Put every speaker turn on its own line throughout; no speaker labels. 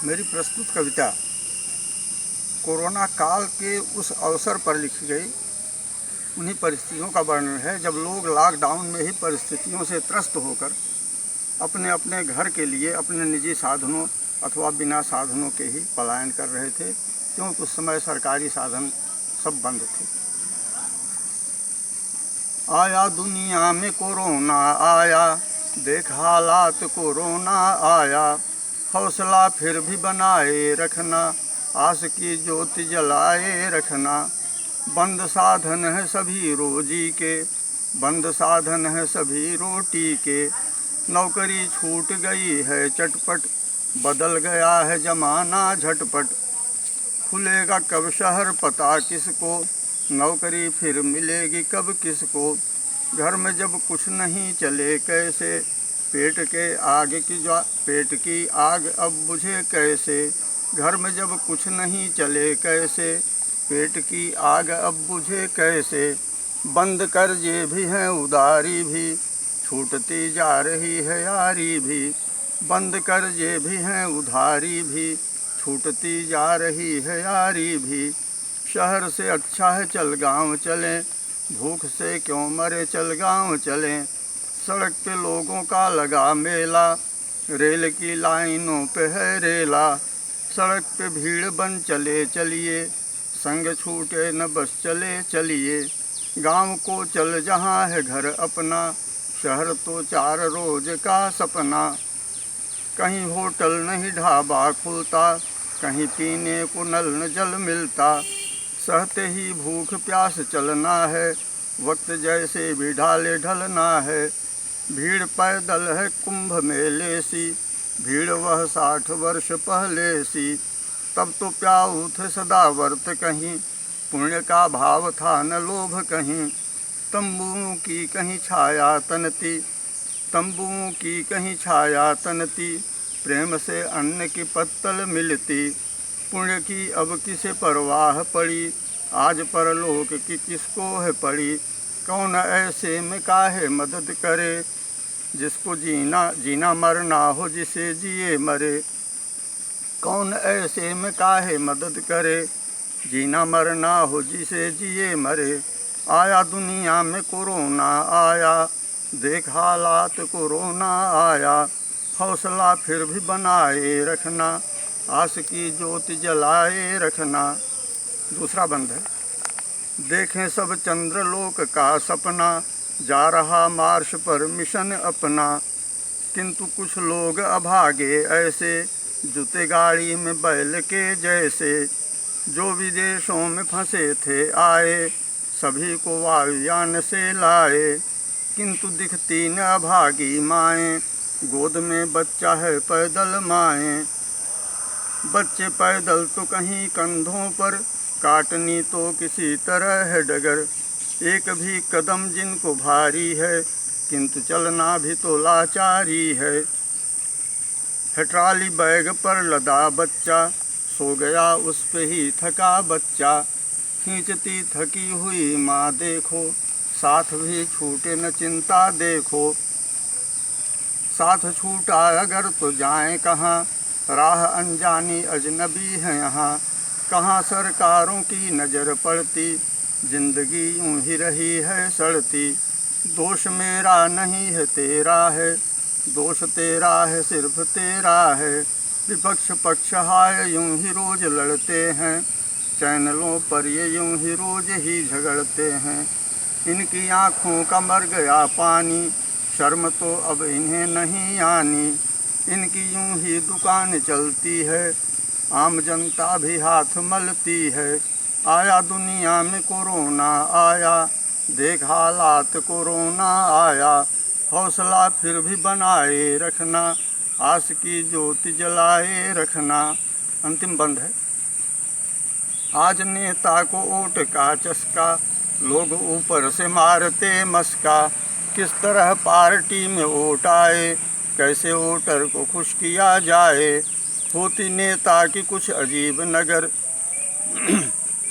मेरी प्रस्तुत कविता कोरोना काल के उस अवसर पर लिखी गई। उन्हीं परिस्थितियों का वर्णन है जब लोग लॉकडाउन में ही परिस्थितियों से त्रस्त होकर अपने अपने घर के लिए अपने निजी साधनों अथवा बिना साधनों के ही पलायन कर रहे थे, क्योंकि उस समय सरकारी साधन सब बंद थे। आया दुनिया में कोरोना आया, देख हालात कोरोना आया, हौसला फिर भी बनाए रखना, आस की ज्योति जलाए रखना। बंद साधन है सभी रोजी के, बंद साधन है सभी रोटी के, नौकरी छूट गई है चटपट, बदल गया है जमाना झटपट। खुलेगा कब शहर पता किसको, नौकरी फिर मिलेगी कब किसको। घर में जब कुछ नहीं चले कैसे, पेट की आग अब बुझे कैसे। घर में जब कुछ नहीं चले कैसे, पेट की आग अब बुझे कैसे। बंद कर्जे भी हैं उधारी भी, छूटती जा रही है यारी भी। बंद कर्जे भी हैं उधारी भी, छूटती जा रही है यारी भी। शहर से अच्छा है चल गांव चलें, भूख से क्यों मरे चल गांव चलें। सड़क पे लोगों का लगा मेला, रेल की लाइनों पे है रेला। सड़क पे भीड़ बन चले चलिए, संग छूटे न बस चले चलिए। गांव को चल जहां है घर अपना, शहर तो 4 रोज का सपना। कहीं होटल नहीं ढाबा खुलता, कहीं पीने को नल न जल मिलता। सहते ही भूख प्यास चलना है, वक्त जैसे भी ढाले ढलना है। भीड़ पैदल है कुंभ मेले सी, भीड़ वह 60 वर्ष पहले सी। तब तो प्याऊ थे सदा व्रत कहीं, पुण्य का भाव था न लोभ कहीं। तंबुओं की कहीं छाया तनती, तंबुओं की कहीं छाया तनती। प्रेम से अन्न की पत्तल मिलती, पुण्य की अब किसे परवाह पड़ी। आज परलोक की किसको है पड़ी। कौन ऐसे में काहे मदद करे, जिसको जीना मरना हो जिसे जिए मरे। कौन ऐसे में काहे मदद करे, जीना मरना हो जिसे जिए मरे। आया दुनिया में कोरोना आया, देख हालात कोरोना आया, हौसला फिर भी बनाए रखना, आस की ज्योति जलाए रखना। दूसरा बंद है। देखें सब चंद्रलोक का सपना, जा रहा मार्श पर मिशन अपना। किंतु कुछ लोग अभागे ऐसे, जुते गाड़ी में बैल के जैसे। जो विदेशों में फंसे थे आए, सभी को वायुयान से लाए। किंतु दिखती न अभागी माएँ, गोद में बच्चा है पैदल माएँ। बच्चे पैदल तो कहीं कंधों पर, काटनी तो किसी तरह है डगर। एक भी कदम जिनको भारी है, किंतु चलना भी तो लाचारी है। ट्राली बैग पर लदा बच्चा, सो गया उस पे ही थका बच्चा। खींचती थकी हुई माँ देखो, साथ भी छूटे न चिंता देखो। साथ छूटा अगर तो जाएं कहाँ, राह अनजानी अजनबी है यहाँ। कहाँ सरकारों की नज़र पड़ती, जिंदगी यूं ही रही है सड़ती। दोष मेरा नहीं है तेरा है, दोष तेरा है सिर्फ तेरा है। विपक्ष पक्ष हाय यूं ही रोज लड़ते हैं, चैनलों पर ये यूं ही रोज ही झगड़ते हैं। इनकी आँखों का मर गया पानी, शर्म तो अब इन्हें नहीं आनी। इनकी यूं ही दुकान चलती है, आम जनता भी हाथ मलती है। आया दुनिया में कोरोना आया, देख हालात कोरोना आया, हौसला फिर भी बनाए रखना, आस की ज्योति जलाए रखना। अंतिम बंद है। आज नेता को वोट का चस्का, लोग ऊपर से मारते मस्का। किस तरह पार्टी में वोट आए, कैसे वोटर को खुश किया जाए। होती नेता की कुछ अजीब नज़र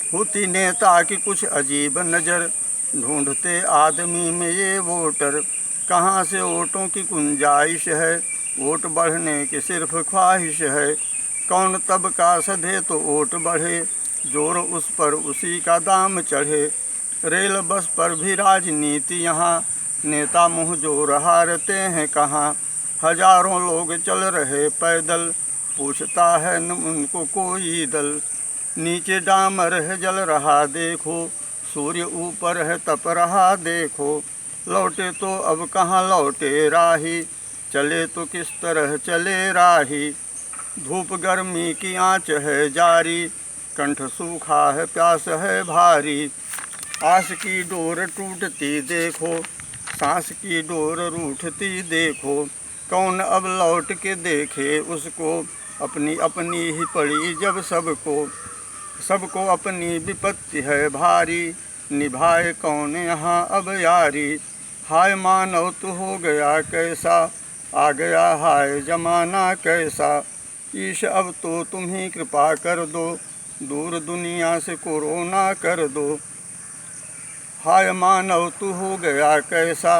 होती नेता की कुछ अजीब नज़र, ढूंढते आदमी में ये वोटर। कहाँ से वोटों की गुंजाइश है, वोट बढ़ने की सिर्फ ख्वाहिश है। कौन तबका सधे तो वोट बढ़े, जोर उस पर उसी का दाम चढ़े। रेल बस पर भी राजनीति यहाँ, नेता मुँह जोर हारते हैं कहाँ। हजारों लोग चल रहे पैदल, पूछता है न उनको कोई दल। नीचे डामर है जल रहा देखो, सूर्य ऊपर है तप रहा देखो। लौटे तो अब कहाँ लौटे राही, चले तो किस तरह चले राही। धूप गर्मी की आँच है जारी, कंठ सूखा है प्यास है भारी। आस की डोर टूटती देखो, सांस की डोर रूठती देखो। कौन अब लौट के देखे उसको, अपनी अपनी ही पड़ी जब सबको अपनी विपत्ति है भारी। निभाए कौन यहाँ अब यारी, हाय मानव तू हो गया कैसा, आ गया हाय जमाना कैसा। ईश अब तो तुम ही कृपा कर दो, दूर दुनिया से कोरोना कर दो। हाय मानव तू हो गया कैसा,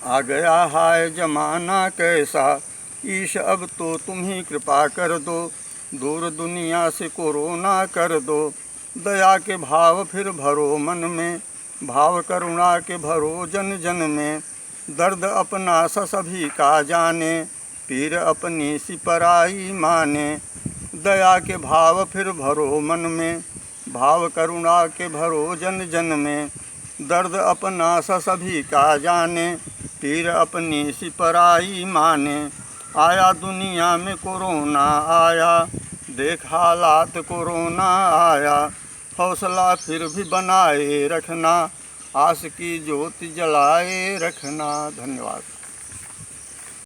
आ गया हाय जमाना कैसा। ईश अब तो तुम ही कृपा कर दो, दूर दुनिया से कोरोना कर दो। दया के भाव फिर भरो मन में, भाव करुणा के भरो जन जन में। दर्द अपना सा सभी का जाने, पीर अपनी सी पराई माने। दया के भाव फिर भरो मन में, भाव करुणा के भरो जन जन में। दर्द अपना सा सभी का जाने, पीर अपनी सी पराई माने। आया दुनिया में कोरोना आया, देख हालात कोरोना आया। हौसला फिर भी बनाए रखना, आस की ज्योति जलाए रखना। धन्यवाद।